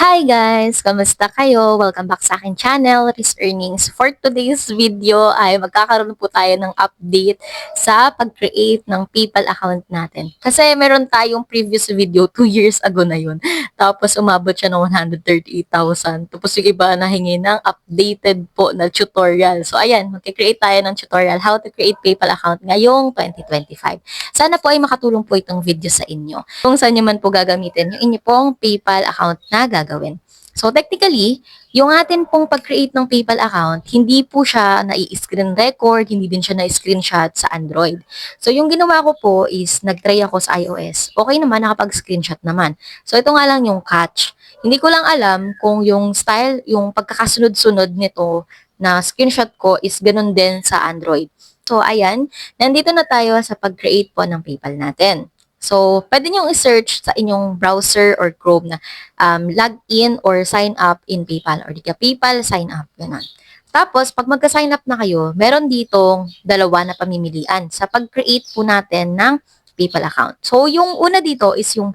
Hi guys! Kamusta kayo? Welcome back sa aking channel, Risk Earnings. For today's video ay magkakaroon po tayo ng update sa pag-create ng PayPal account natin. Kasi meron tayong previous video 2 years ago na yun. Tapos umabot siya ng 138,000. Tapos yung iba nahingi ng updated po na tutorial. So ayan, mag-create tayo ng tutorial how to create PayPal account ngayong 2025. Sana po ay makatulong po itong video sa inyo. Kung saan nyo man po gagamitin yung inyo pong PayPal account na gagawin. So technically, yung atin pong pag-create ng PayPal account, hindi po siya na-screen record, hindi din siya na-screenshot sa Android. So yung ginawa ko po is nag-try ako sa iOS. Okay naman, nakapag-screenshot naman. So ito nga lang yung catch. Hindi ko lang alam kung yung style, yung pagkakasunod-sunod nito na screenshot ko is ganun din sa Android. So ayan, nandito na tayo sa pag-create po ng PayPal natin. So, pwede nyo i-search sa inyong browser or Chrome na login or sign up in PayPal or di ka PayPal sign up, ganun. Tapos, pag magka-sign up na kayo, meron ditong dalawa na pamimilian sa pag-create po natin ng PayPal account. So, yung una dito is yung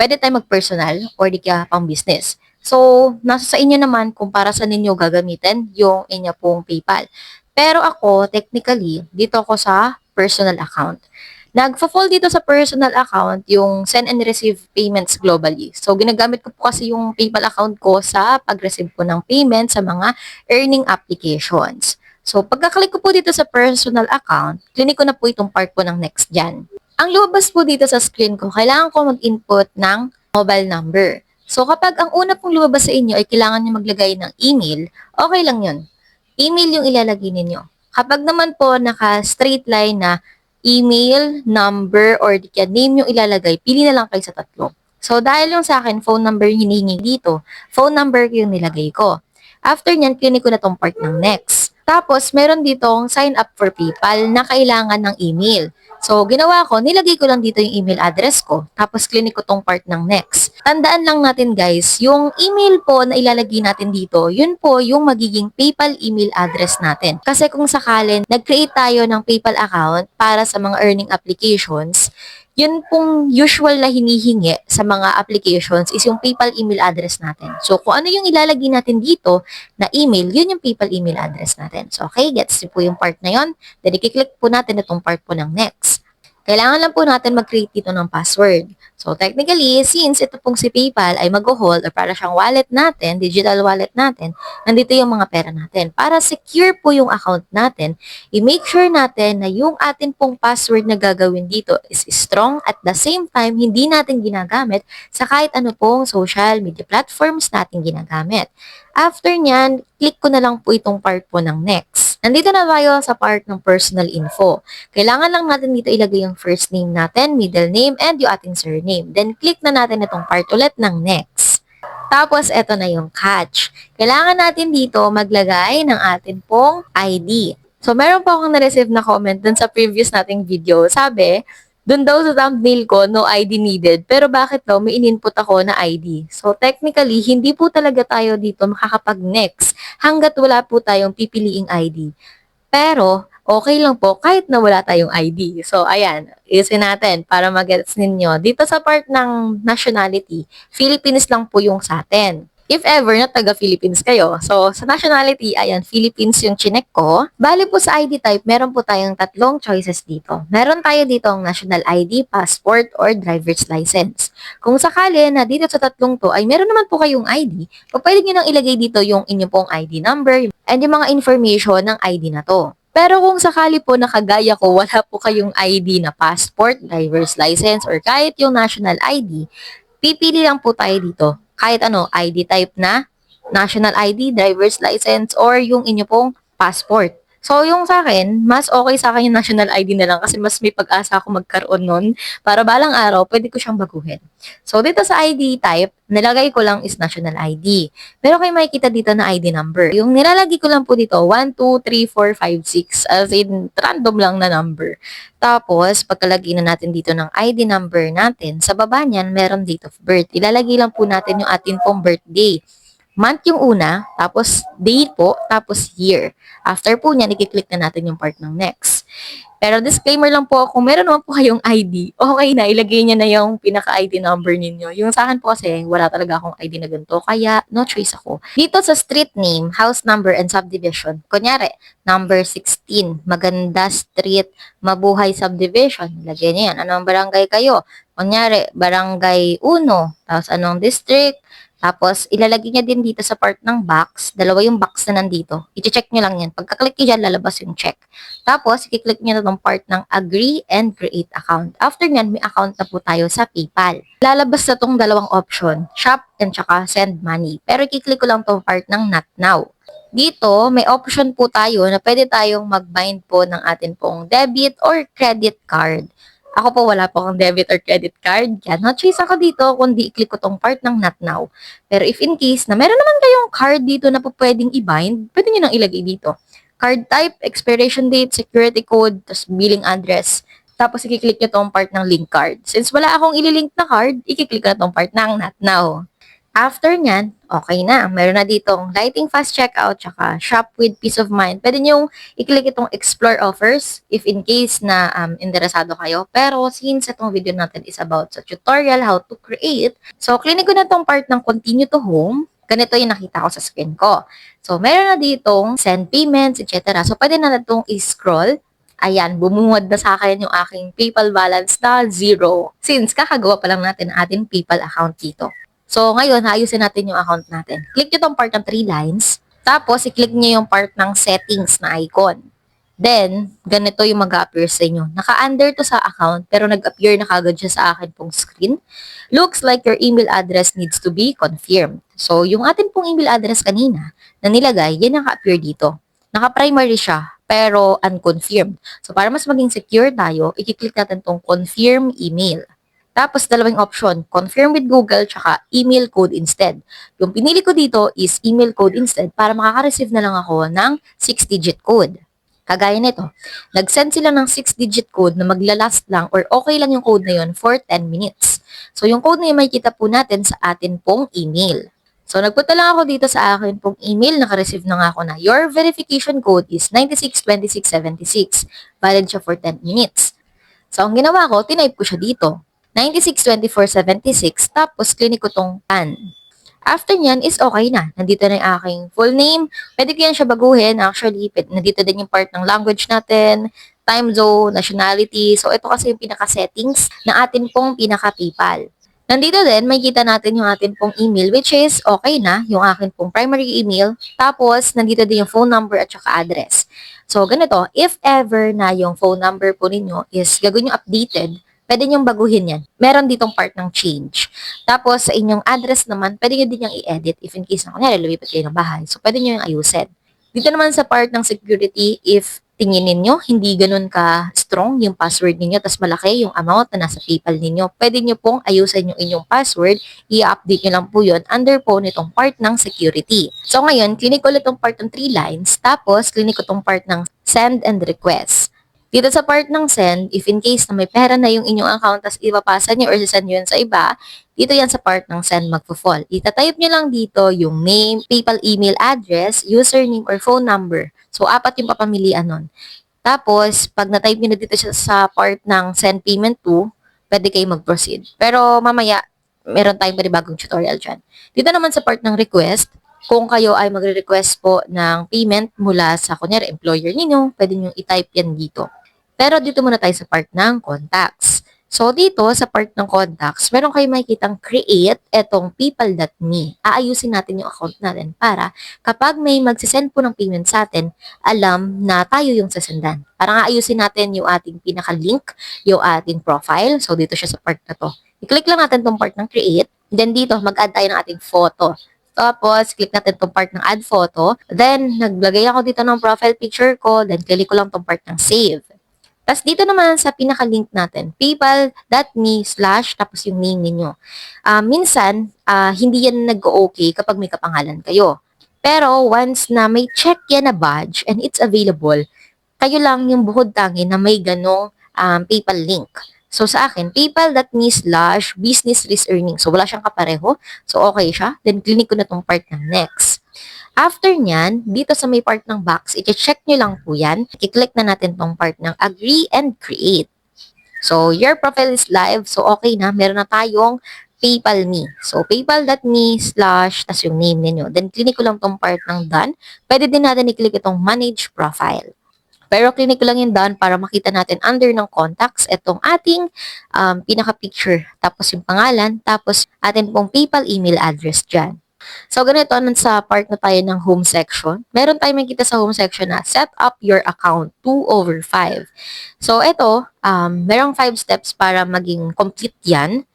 pwede tayo mag-personal or di ka pang-business. So, nasa sa inyo naman kung para sa ninyo gagamitin yung inyo pong PayPal. Pero ako, technically, dito ako sa personal account. Nagfa-fall dito sa personal account yung send and receive payments globally. So, ginagamit ko po kasi yung PayPal account ko sa pag-receive po ng payment sa mga earning applications. So, pagka-click ko po dito sa personal account, clinic ko na po itong part po ng next dyan. Ang lumabas po dito sa screen ko, kailangan ko mag-input ng mobile number. So, kapag ang una pong lumabas sa inyo ay kailangan nyo maglagay ng email, okay lang yun. Email yung ilalagay ninyo. Kapag naman po naka-straight line na email, number, or di kaya name yung ilalagay, pili na lang kayo sa tatlo. So, dahil yung sa akin, phone number yung hinihingi dito, phone number yung nilagay ko. After nyan, clinic ko na tong part ng next. Tapos, meron ditong sign up for PayPal na kailangan ng email. So, ginawa ko, nilagay ko lang dito yung email address ko. Tapos, clinic ko tong part ng next. Tandaan lang natin guys, yung email po na ilalagay natin dito, yun po yung magiging PayPal email address natin. Kasi kung sakalin, nag-create tayo ng PayPal account para sa mga earning applications, yun pong usual na hinihingi sa mga applications is yung PayPal email address natin. So, kung ano yung ilalagay natin dito na email, yun yung PayPal email address natin. So, okay, gets po yung part na yun. Then, i-click po natin itong part po ng next. Kailangan lang po natin mag-create dito ng password. So, technically, since ito pong si PayPal ay mag-hold or para siyang wallet natin, digital wallet natin, nandito yung mga pera natin. Para secure po yung account natin, i-make sure natin na yung atin pong password na gagawin dito is strong at the same time, hindi natin ginagamit sa kahit ano pong social media platforms natin ginagamit. After nyan, click ko na lang po itong part po ng next. Nandito na tayo sa part ng personal info. Kailangan lang natin dito ilagay yung first name natin, middle name, and yung ating surname. Then, click na natin itong part ulit ng next. Tapos, eto na yung catch. Kailangan natin dito maglagay ng atin pong ID. So, meron po akong na-receive na comment dun sa previous nating video. Sabi, dun daw sa thumbnail ko, no ID needed. Pero bakit daw may in-input ako na ID? So, technically, hindi po talaga tayo dito makakapag-next hanggat wala po tayong pipiliing ID. Pero, okay lang po kahit na wala tayong ID. So, ayan, isin natin para mag-gets ninyo. Dito sa part ng nationality, Philippines lang po yung sa atin. If ever na taga-Philippines kayo. So, sa nationality, ayan, Philippines yung chinek ko. Bali po sa ID type, meron po tayong tatlong choices dito. Meron tayo dito ang national ID, passport, or driver's license. Kung sakali na dito sa tatlong to ay meron naman po kayong ID, pwede nyo nang ilagay dito yung inyong pong ID number and yung mga information ng ID na to. Pero kung sakali po nakagaya ko, wala po kayong ID na passport, driver's license, or kahit yung national ID, pipili lang po tayo dito. Kahit ano, ID type na, national ID, driver's license, or yung inyo pong passport. So, yung sa akin, mas okay sa akin yung national ID na lang kasi mas may pag-asa ako magkaroon nun para balang araw, pwede ko siyang baguhin. So, dito sa ID type, nilagay ko lang is national ID. Pero kayo makikita dito na ID number. Yung nilalagay ko lang po dito, 1, 2, 3, 4, 5, 6, as in, random lang na number. Tapos, pagkalagay na natin dito ng ID number natin, sa baba niyan, meron date of birth. Ilalagay lang po natin yung atin pong birthday. Month yung una, tapos date po, tapos year. After po niyan, i-click na natin yung part ng next. Pero disclaimer lang po, kung meron naman po kayong ID, okay na, ilagay niyo na yung pinaka-ID number ninyo. Yung sa akin po kasi, wala talaga akong ID na ganito, kaya no choice ako. Dito sa street name, house number, and subdivision, kunyari, number 16, Maganda Street, Mabuhay Subdivision, lagyan niyo yan. Anong barangay kayo? Kunyari, barangay 1, tapos anong district, tapos, ilalagay niya din dito sa part ng box, dalawa yung box na nandito. I-check nyo lang yan. Pagka-click nyo dyan, lalabas yung check. Tapos, i-click nyo na itong part ng agree and create account. After nyan, may account na po tayo sa PayPal. Lalabas na itong dalawang option, shop and saka send money. Pero i-click ko lang itong part ng not now. Dito, may option po tayo na pwede tayong mag-bind po ng atin pong debit or credit card. Ako po wala po akong debit or credit card. Kaya no choice ako dito kundi i-click ko tong part ng not now. Pero if in case na meron naman kayong card dito na po pwedeng i-bind, pwede nyo nang ilagay dito. Card type, expiration date, security code, tapos billing address. Tapos i-click nyo tong part ng link card. Since wala akong ililink na card, i-click ko na tong part ng not now. After nyan, okay na. Meron na ditong lighting fast checkout, tsaka shop with peace of mind. Pwede nyo i-click itong explore offers if in case na interesado kayo. Pero since itong video natin is about sa tutorial how to create, so clinic ko na itong part ng continue to home. Ganito yung nakita ko sa screen ko. So meron na ditong send payments, etc. So pwede na itong i-scroll. Ayan, bumungad na sa akin yung aking PayPal balance na 0. Since kakagawa pa lang natin ang ating PayPal account dito. So, ngayon, ayusin natin yung account natin. Click nyo tong part ng 3 lines. Tapos, i-click nyo yung part ng settings na icon. Then, ganito yung mag-appear sa inyo. Naka-under to sa account, pero nag-appear na kagad siya sa akin pong screen. Looks like your email address needs to be confirmed. So, yung atin pong email address kanina na nilagay, yan naka-appear dito. Naka-primary siya, pero unconfirmed. So, para mas maging secure tayo, i-click natin tong confirm email. Tapos, dalawang option, confirm with Google, tsaka email code instead. Yung pinili ko dito is email code instead para makaka-receive na lang ako ng 6-digit code. Kagaya nito, nag-send sila ng 6-digit code na maglalast lang or okay lang yung code na yun for 10 minutes. So, yung code na yun makikita po natin sa atin pong email. So, nagpunta lang ako dito sa akin pong email, naka-receive na nga ako na your verification code is 962676. Valid siya for 10 minutes. So, ang ginawa ko, tinype ko siya dito. 962476, tapos clinic ko tong PAN. After nyan is okay na. Nandito na yung aking full name. Pwede ko yan siya baguhin. Actually, nandito din yung part ng language natin, time zone, nationality. So, ito kasi yung pinaka-settings na atin pong pinaka-PayPal. Nandito din, makikita natin yung atin pong email, which is okay na, yung akin pong primary email. Tapos, nandito din yung phone number at saka address. So, ganito, if ever na yung phone number po ninyo is gagawin yung updated, pwede niyong baguhin yan. Meron ditong part ng change. Tapos, sa inyong address naman, pwede nyo din yung i-edit if in case na kunyari, lumipat kayo ng bahay. So, pwede nyo yung ayusin. Dito naman sa part ng security, if tingin ninyo, hindi ganun ka-strong yung password ninyo, tas malaki yung amount na nasa PayPal ninyo, pwede nyo pong ayusin yung inyong password, i-update nyo lang po yun under po nitong part ng security. So ngayon, clinic ko ulit itong part ng 3 lines, tapos clinic ko itong part ng send and request. Dito sa part ng send, if in case na may pera na yung inyong account, tas ipapasa nyo or send nyo yun sa iba, dito yan sa part ng send magpo-fall. Itatype nyo lang dito yung name, PayPal email address, username, or phone number. So, 4 yung papamilian nun. Tapos, pag na-type nyo na dito siya sa part ng send payment to, pwede kayo mag-proceed. Pero mamaya, meron tayong panibagong tutorial dyan. Dito naman sa part ng request, kung kayo ay magre-request po ng payment mula sa, kunyari, employer ninyo, pwede nyo i-type yan dito. Pero dito muna tayo sa part ng contacts. So, dito sa part ng contacts, meron kayo makikitang create etong people.me. Aayusin natin yung account natin para kapag may magsisend po ng payment sa atin, alam na tayo yung sasendan. Para aayusin natin yung ating pinaka-link, yung ating profile. So, dito siya sa part na to. I-click lang natin tong part ng create. Then, dito, mag-add tayo ng ating photo. Tapos, click natin tong part ng add photo. Then, naglagay ako dito ng profile picture ko. Then, click ko lang tong part ng save. Tapos dito naman sa pinaka-link natin, paypal.me/ tapos yung name ninyo. Minsan, hindi yan nag-okay kapag may kapangalan kayo. Pero once na may check yan na badge and it's available, kayo lang yung buhod tangi na may ganong PayPal link. So sa akin, paypal.me/business risk earning. So wala siyang kapareho. So okay siya. Then clinic ko na tong part ng next. After nyan, dito sa may part ng box, i-check nyo lang po yan. I-click na natin tong part ng agree and create. So, your profile is live. So, okay na. Meron na tayong PayPal me. So, paypal.me / tas yung name ninyo. Then, click ko lang tong part ng done. Pwede din natin i-click itong manage profile. Pero click ko lang yung done para makita natin under ng contacts itong ating pinaka-picture. Tapos yung pangalan. Tapos atin pong PayPal email address dyan. So, ganito, sa part na tayo ng home section, meron tayong makikita sa home section na set up your account 2/5. So, ito, merong 5 steps para maging complete yan.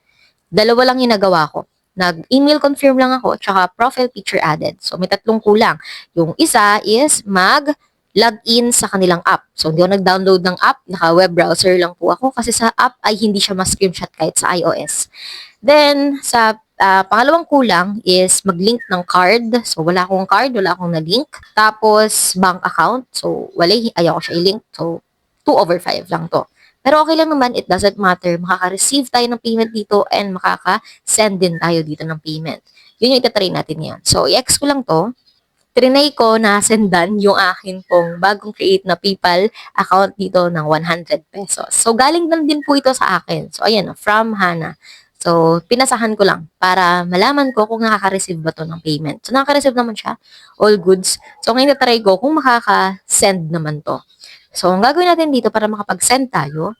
Dalawa lang yung nagawa ko. Nag-email confirm lang ako, tsaka profile picture added. So, may 3 kulang. Yung isa is mag-login sa kanilang app. So, hindi ako nag-download ng app. Naka-web browser lang po ako kasi sa app ay hindi siya ma-screenshot kahit sa iOS. Then, sa pangalawang kulang is mag-link ng card. So, wala akong card, wala akong na-link. Tapos, bank account. So, ayaw ko siya i-link. So, 2/5 lang to. Pero okay lang naman, it doesn't matter. Makaka-receive tayo ng payment dito and makaka-send din tayo dito ng payment. Yun yung itatry natin yan. So, i-ex ko lang to. Trinay ko na sendan yung akin pong bagong create na PayPal account dito ng 100 pesos. So, galing lang din po ito sa akin. So, ayan, from Hana. So, pinasahan ko lang para malaman ko kung nakaka-receive ba to ng payment. So, nakaka-receive naman siya. All goods. So, ngayon na-try ko kung makaka-send naman to. So, ang gagawin natin dito para makapag-send tayo,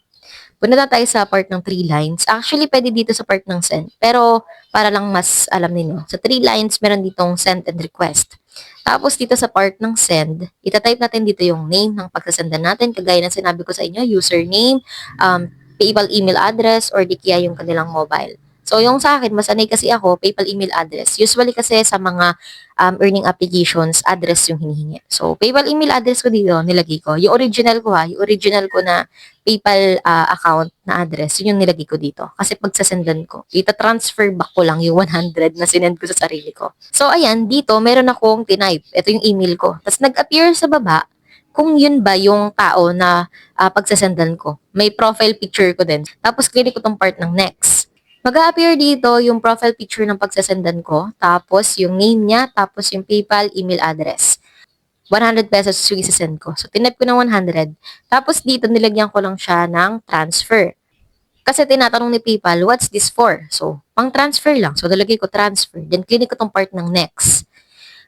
punta na tayo sa part ng 3 lines. Actually, pwede dito sa part ng send. Pero, para lang mas alam niyo, sa 3 lines, meron ditong send and request. Tapos, dito sa part ng send, itatype natin dito yung name ng pagsasendan natin. Kagaya ng sinabi ko sa inyo, username, PayPal email address, or di kaya yung kanilang mobile. So, yung sa akin, masanay kasi ako, PayPal email address. Usually kasi sa mga earning applications, address yung hinihingi. So, PayPal email address ko dito, nilagay ko. Yung original ko yung original ko na PayPal account na address, yun yung nilagay ko dito. Kasi pagsasendan ko, ita-transfer back ko lang yung 100 na sinend ko sa sarili ko. So, ayan, dito, meron akong tinype. Ito yung email ko. Tapos, nag-appear sa baba, kung yun ba yung tao na pagsasendan ko. May profile picture ko din. Tapos, click ko tong part ng next. Mag-a-appear dito yung profile picture ng pagsasendan ko, tapos yung name niya, tapos yung PayPal email address. 100 pesos yung isasend ko. So, tinip ko ng 100. Tapos dito, nilagyan ko lang siya ng transfer. Kasi tinatanong ni PayPal, what's this for? So, pang transfer lang. So, nalagay ko transfer. Then, click ko tong part ng next.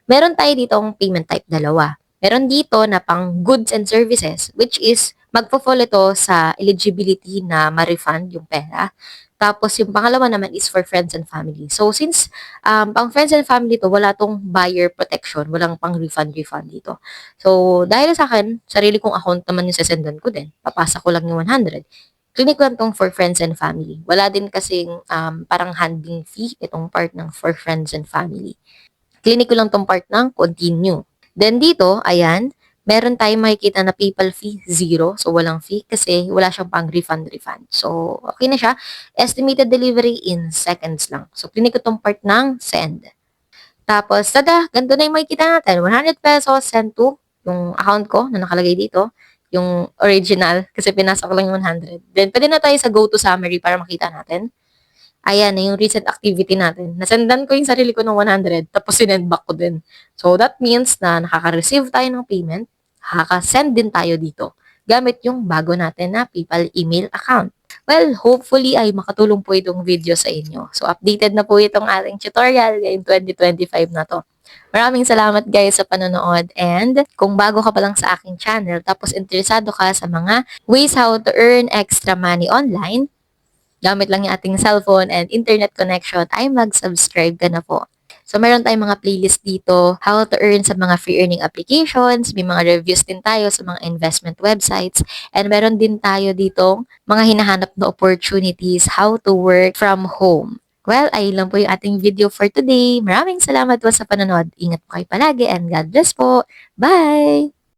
Meron tayo dito ang payment type dalawa. Meron dito na pang goods and services, which is magpo-fall ito sa eligibility na ma-refund yung pera. Tapos, yung pangalawa naman is for friends and family. So, since pang friends and family to, wala tong buyer protection, walang pang refund dito. So, dahil sa akin, sarili kong account naman yung sasendan ko din. Papasa ko lang yung 100. Clinic lang tong for friends and family. Wala din kasing parang handling fee itong part ng for friends and family. Clinic ko lang tong part ng continue. Then dito, ayan, meron tayong makikita na PayPal fee, 0. So, walang fee kasi wala siyang pang refund. So, okay na siya. Estimated delivery in seconds lang. So, clinic ko tong part ng send. Tapos, tada, ganito na yung makikita natin. 100 pesos send to yung account ko na nakalagay dito. Yung original kasi pinasa ko lang yung 100. Then, pwede na tayo sa go to summary para makita natin. Ayan na yung recent activity natin. Nasendan ko yung sarili ko ng 100, tapos sinend back ko din. So, that means na nakaka-receive tayo ng payment, nakaka-send din tayo dito, gamit yung bago natin na PayPal email account. Well, hopefully ay makatulong po itong video sa inyo. So, updated na po itong ating tutorial ngayong 2025 na to. Maraming salamat guys sa panonood, and kung bago ka pa lang sa aking channel tapos interesado ka sa mga ways how to earn extra money online, gamit lang yung ating cellphone and internet connection, ay mag-subscribe ka na po. So, meron tayong mga playlist dito, how to earn sa mga free earning applications, may mga reviews din tayo sa mga investment websites, and meron din tayo ditong mga hinahanap na opportunities, how to work from home. Well, ayun lang po yung ating video for today. Maraming salamat po sa panonood. Ingat po kayo palagi and God bless po. Bye!